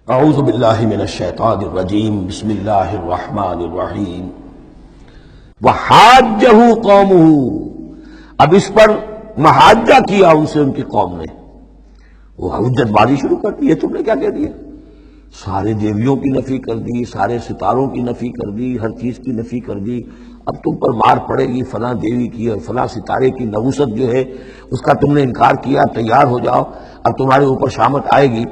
اعوذ باللہ من الشیطان الرجیم بسم اللہ الرحمن الرحیم وحاجہ قومہ. اب اس پر محاجہ کیا ان سے ان کی قوم نے، وہ حجت بازی شروع کر دی. یہ تم نے کیا کہہ دیا؟ سارے دیویوں کی نفی کر دی، سارے ستاروں کی نفی کر دی، ہر چیز کی نفی کر دی. اب تم پر مار پڑے گی فلاں دیوی کی اور فلاں ستارے کی نحوست جو ہے اس کا تم نے انکار کیا. تیار ہو جاؤ، اب تمہارے اوپر شامت آئے گی.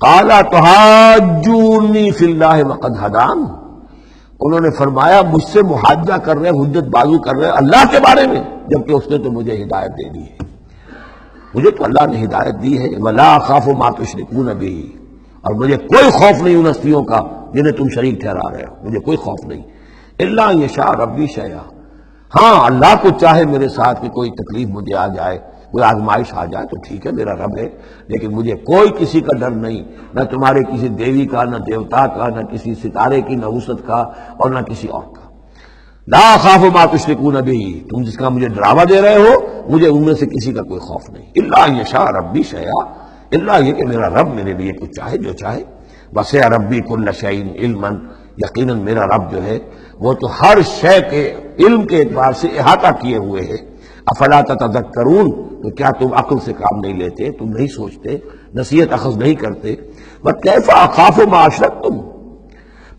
قَالَ تُحَاجُّونِي فِي اللَّهِ وَقَدْ هَدَانِ. انہوں نے فرمایا مجھ سے محاجہ کر رہے، حجت بازو کر رہے اللہ کے بارے میں، جبکہ اس نے تو مجھے ہدایت دے دی ہے. مجھے تو اللہ نے ہدایت دی ہے. وَلَا أَخَافُ مَا تُشْرِكُونَ بِهِ. اور مجھے کوئی خوف نہیں ان ہستیوں کا جنہیں تم شریک ٹھہرا رہے ہو، مجھے کوئی خوف نہیں. إِلَّا أَن يَشَاءَ رَبِّي شَيْئًا. ہاں اللہ کو چاہے میرے ساتھ کہ کوئی تکلیف مجھے آ جائے، کوئی آزمائش آ جائے تو ٹھیک ہے، میرا رب ہے، لیکن مجھے کوئی کسی کا ڈر نہیں، نہ تمہارے کسی دیوی کا، نہ دیوتا کا، نہ کسی ستارے کی نحوست کا، اور نہ کسی اور کا. لا اخاف ما تشركون به. تم جس کا مجھے ڈراوا دے رہے ہو، مجھے ان میں سے کسی کا کوئی خوف نہیں. الا ان یشاء ربی شیئا. الا یہ کہ میرا رب میرے لیے کچھ چاہے، جو چاہے. وسع ربی کل شیء علما. یقیناً میرا رب جو ہے وہ تو ہر شے کے علم کے اعتبار سے احاطہ کیے ہوئے ہے. افلا تتذکرون. تو کیا تم عقل سے کام نہیں لیتے، تم نہیں سوچتے، نصیحت اخذ نہیں کرتے؟ وَكَيْفَ أَخَافُ مَا أَشْرَكْتُمْ.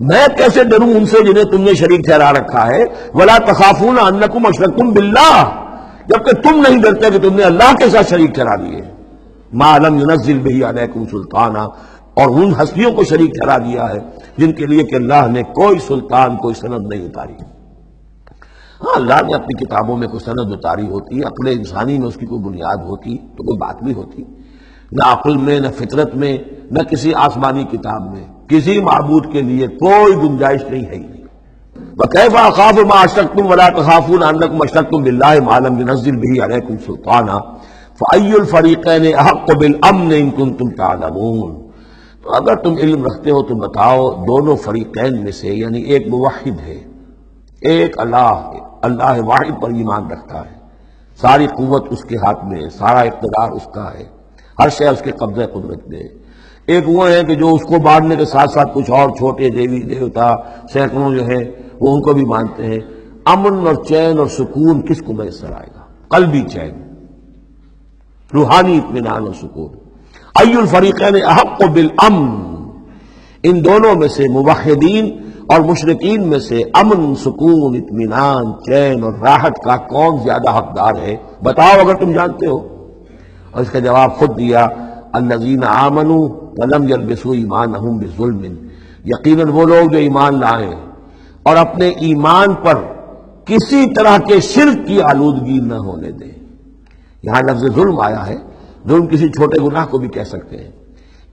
میں کیسے ڈروں ان سے جنہیں تم نے شریک ٹھہرا رکھا ہے. وَلَا تَخَافُونَ أَنَّكُمْ أَشْرَكْتُمْ بِاللَّهِ. جبکہ تم نہیں ڈرتے کہ تم نے اللہ کے ساتھ شریک ٹھہرا دیے. مَا لَمْ يُنَزِّلْ بِهِ عَلَيْكُمْ سُلْطَانًا. اور ان ہستیوں کو شریک ٹھہرا دیا ہے جن کے لیے کہ اللہ نے کوئی سلطان، کوئی سند نہیں اتاری. ہاں اللہ نے اپنی کتابوں میں کوئی سند اتاری ہوتی، عقل انسانی میں اس کی کوئی بنیاد ہوتی تو کوئی بات بھی ہوتی. نہ عقل میں، نہ فطرت میں، نہ کسی آسمانی کتاب میں کسی معبود کے لیے کوئی گنجائش نہیں ہے. وَكَيْفَ أَخَافُ مَا أَشْرَكْتُمْ وَلَا تَخَافُونَ أَنَّكُمْ أَشْرَكْتُمْ بِاللَّهِ مَا لَمْ يُنَزِّلْ بِهِ عَلَيْكُمْ سُلْطَانًا فَأَيُّ الْفَرِيقَيْنِ أَحَقُّ بِالْأَمْنِ إِن كُنتُمْ تَعْلَمُونَ. تو اگر تم علم رکھتے ہو تو بتاؤ دونوں فریقین میں سے، یعنی ایک موحد ہے، ایک اللہ واحد پر ایمان رکھتا ہے، ساری قوت اس کے ہاتھ میں ہے، سارا اقتدار اس کا ہے، ہر شے اس کے قبضہ قدرت میں ہے. ایک وہ ہے کہ جو اس کو ماننے کے ساتھ ساتھ کچھ اور چھوٹے دیوی دیوتا سینکڑوں جو ہے وہ ان کو بھی مانتے ہیں. امن اور چین اور سکون کس کو میسر آئے گا؟ قلبی چین، روحانی اطمینان اور سکون. ای الفریقین احق بالامن. ان دونوں میں سے موحدین اور مشرکین میں سے امن، سکون، اطمینان، چین اور راحت کا کون زیادہ حقدار ہے؟ بتاؤ اگر تم جانتے ہو. اور اس کا جواب خود دیا، الذین آمنوا ولم یلبسوا ایمانہم بظلم. یقیناً وہ لوگ جو ایمان لائے اور اپنے ایمان پر کسی طرح کے شرک کی آلودگی نہ ہونے دیں. یہاں لفظ ظلم آیا ہے، ظلم کسی چھوٹے گناہ کو بھی کہہ سکتے ہیں.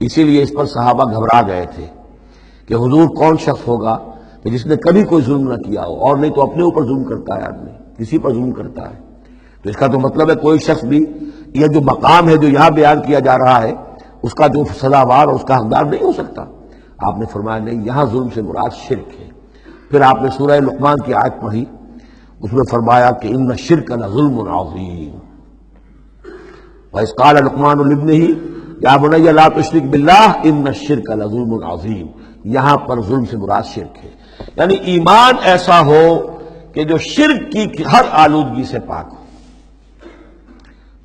اسی لیے اس پر صحابہ گھبرا گئے تھے کہ حضور کون شخص ہوگا کہ جس نے کبھی کوئی ظلم نہ کیا ہو، اور نہیں تو اپنے اوپر ظلم کرتا ہے آدمی، کسی پر ظلم کرتا ہے. تو اس کا تو مطلب ہے کوئی شخص بھی یہ جو مقام ہے جو یہاں بیان کیا جا رہا ہے اس کا جو سزاوار اور اس کا حقدار نہیں ہو سکتا. آپ نے فرمایا نہیں، یہاں ظلم سے مراد شرک ہے. پھر آپ نے سورہ لقمان کی آیت پڑھی، اس میں فرمایا کہ ان الشرک لظلم عظیم. وَإِذْ قَالَ لُقْمَانُ لِابْنِهِ يَا بُنَيَّ لَا تُشْرِكْ بِاللَّهِ إِنَّ الشِّرْكَ لَظُلْمٌ عَظِيمٌ. یہاں پر ظلم سے مراد شرک ہے، یعنی ایمان ایسا ہو کہ جو شرک کی ہر آلودگی سے پاک ہو.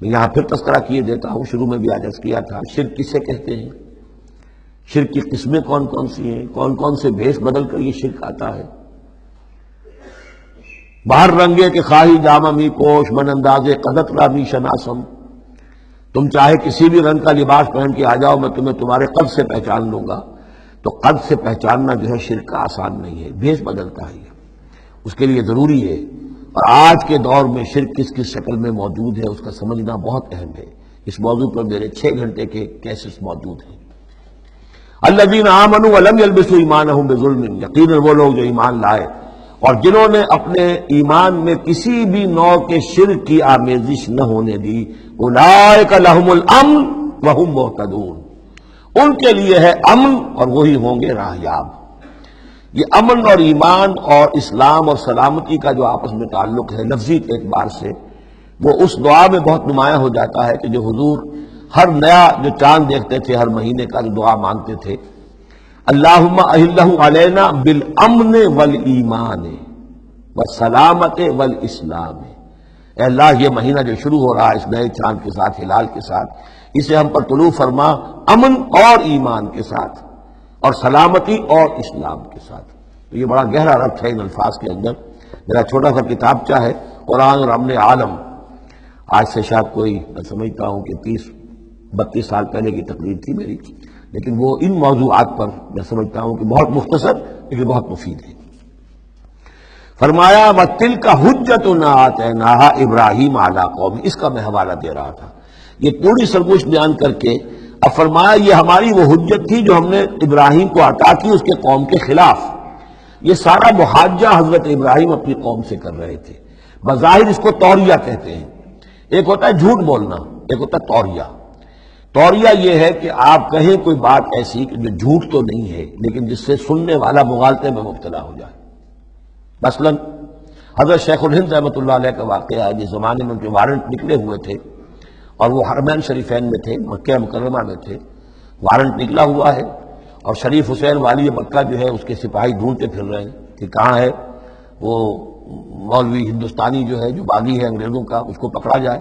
میں یہاں پھر تذکرہ کیے دیتا ہوں، شروع میں بھی عرض کیا تھا شرک کسے کہتے ہیں، شرک کی قسمیں کون کون سی ہیں، کون کون سے بھیس بدل کر یہ شرک آتا ہے. باہر رنگے کے خواہی جامہ می پوش من اندازے قدت را می شناسم. تم چاہے کسی بھی رنگ کا لباس پہن کے آ جاؤ، میں تمہیں تمہارے قد سے پہچان لوں گا. تو قد سے پہچاننا جو ہے شرک کا آسان نہیں ہے، بھیس بدلتا ہے. اس کے لیے ضروری ہے، اور آج کے دور میں شرک کس کس شکل میں موجود ہے اس کا سمجھنا بہت اہم ہے. اس موضوع پر میرے 6 گھنٹے کے کیسز موجود ہیں. الذین آمنوا ولم یلبسوا ایمانہم بظلم. یقیناً وہ لوگ جو ایمان لائے اور جنہوں نے اپنے ایمان میں کسی بھی نوع کے شرک کی آمیزش نہ ہونے دی، اولئک لہم الامن وہم مہتدون. ان کے لیے ہے امن اور وہی ہوں گے راہیاب. یہ امن اور ایمان اور اسلام اور سلامتی کا جو آپس میں تعلق ہے لفظی اعتبار سے، وہ اس دعا میں بہت نمایاں ہو جاتا ہے کہ جو حضور ہر نیا جو چاند دیکھتے تھے ہر مہینے کا جو دعا مانگتے تھے اللہم اہلہ علینا بالامن والایمان والسلامت والاسلام. اے اللہ یہ مہینہ جو شروع ہو رہا ہے اس نئے چاند کے ساتھ، ہلال کے ساتھ، اسے ہم پر طلوع فرما امن اور ایمان کے ساتھ اور سلامتی اور اسلام کے ساتھ. تو یہ بڑا گہرا ربط ہے ان الفاظ کے اندر. میرا چھوٹا سا کتابچہ ہے قرآن اور امن عالم، آج سے شاید کوئی میں سمجھتا ہوں کہ 30-32 سال پہلے کی تقریر تھی میری، لیکن وہ ان موضوعات پر میں سمجھتا ہوں کہ بہت مختصر لیکن بہت مفید ہے. فرمایا وَتِلْكَ حُجَّتُنَا آتَيْنَاهَا إِبْرَاهِيمَ عَلَىٰ قَوْمِهِ. اس کا میں حوالہ دے رہا تھا. یہ پوری سرگوش بیان کر کے اب فرمایا یہ ہماری وہ حجت تھی جو ہم نے ابراہیم کو عطا کی اس کے قوم کے خلاف. یہ سارا محاجہ حضرت ابراہیم اپنی قوم سے کر رہے تھے. بظاہر اس کو توریہ کہتے ہیں. ایک ہوتا ہے جھوٹ بولنا، ایک ہوتا ہے توریہ. توریہ یہ ہے کہ آپ کہیں کوئی بات ایسی کہ جو جھوٹ تو نہیں ہے لیکن جس سے سننے والا مغالطے میں مبتلا ہو جائے. مثلا حضرت شیخ الہند رحمۃ اللہ علیہ کا واقعہ ہے. جس زمانے میں ان کے وارنٹ نکلے ہوئے تھے اور وہ حرمین شریفین میں تھے، مکہ مکرمہ میں تھے، وارنٹ نکلا ہوا ہے اور شریف حسین والی مکہ جو ہے اس کے سپاہی ڈھونڈتے پھر رہے ہیں کہ کہاں ہے وہ مولوی ہندوستانی جو ہے جو باغی ہے انگریزوں کا، اس کو پکڑا جائے.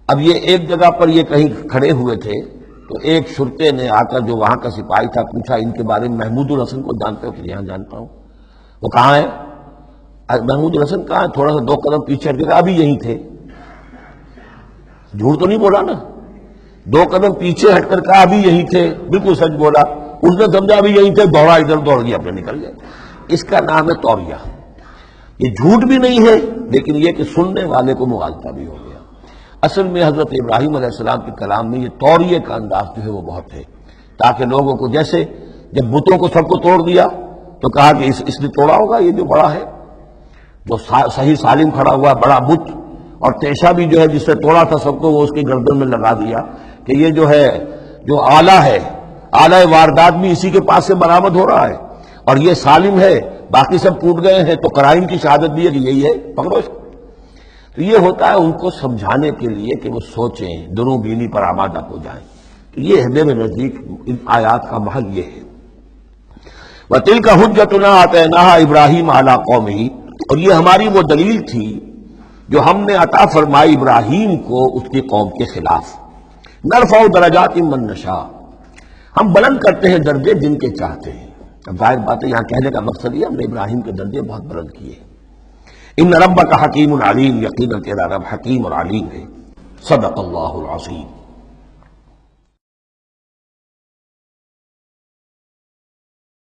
اب یہ ایک جگہ پر یہ کہیں کھڑے ہوئے تھے تو ایک شرطے نے آ کر جو وہاں کا سپاہی تھا پوچھا ان کے بارے میں محمود الحسن کو جانتے ہو؟ کہ یہاں جانتا ہوں. وہ کہاں ہے؟ محمود الحسن کہاں ہے؟ تھوڑا سا 2 قدم پیچھے ہٹ کے کہا ابھی یہیں تھے. جھوٹ تو نہیں بولا نا، 2 قدم پیچھے ہٹ کر کہا ابھی یہیں تھے، بالکل سچ بولا. اس نے سمجھا ابھی یہیں تھے، دوڑا ادھر دوڑ گیا اپنے نکل گئے. اس کا نام ہے توریہ. یہ جھوٹ بھی نہیں ہے لیکن یہ کہ سننے والے کو مغالطہ بھی ہو گیا. اصل میں حضرت ابراہیم علیہ السلام کے کلام میں یہ توریہ کا انداز جو ہے وہ بہت ہے، تاکہ لوگوں کو جیسے جب بتوں کو سب کو توڑ دیا تو کہا کہ اس نے توڑا ہوگا، یہ جو بڑا ہے جو صحیح سالم کھڑا ہوا بڑا بت، اور تیشہ بھی جو ہے جس سے توڑا تھا سب کو وہ اس کی گردن میں لگا دیا کہ یہ جو ہے جو آلہ ہے، آلہ واردات بھی اسی کے پاس سے برآمد ہو رہا ہے اور یہ سالم ہے، باقی سب ٹوٹ گئے ہیں. تو قرائن کی شہادت بھی ہے کہ یہی ہے، پکڑو اس کو. تو یہ ہوتا ہے ان کو سمجھانے کے لیے کہ وہ سوچیں، دروں بینی پر آمادہ ہو جائیں. تو یہ ہے میرے نزدیک ان آیات کا محل یہ ہے. وَتِلْكَ حُجَّتُنَا آتَيْنَاهَا إِبْرَاهِيمَ عَلَىٰ قَوْمِهِ. اور یہ ہماری وہ دلیل تھی جو ہم نے عطا فرمائی ابراہیم کو اس کی قوم کے خلاف. نرفع درجات من نشاء. ہم بلند کرتے ہیں درجے جن کے چاہتے ہیں. اب ظاہر بات ہے یہاں کہنے کا مقصد یہ ہم نے ابراہیم کے درجے بہت بلند کیے. ان ربک حکیم علیم. یقینا تیرا رب حکیم اور علیم ہے. صدق اللہ العظیم.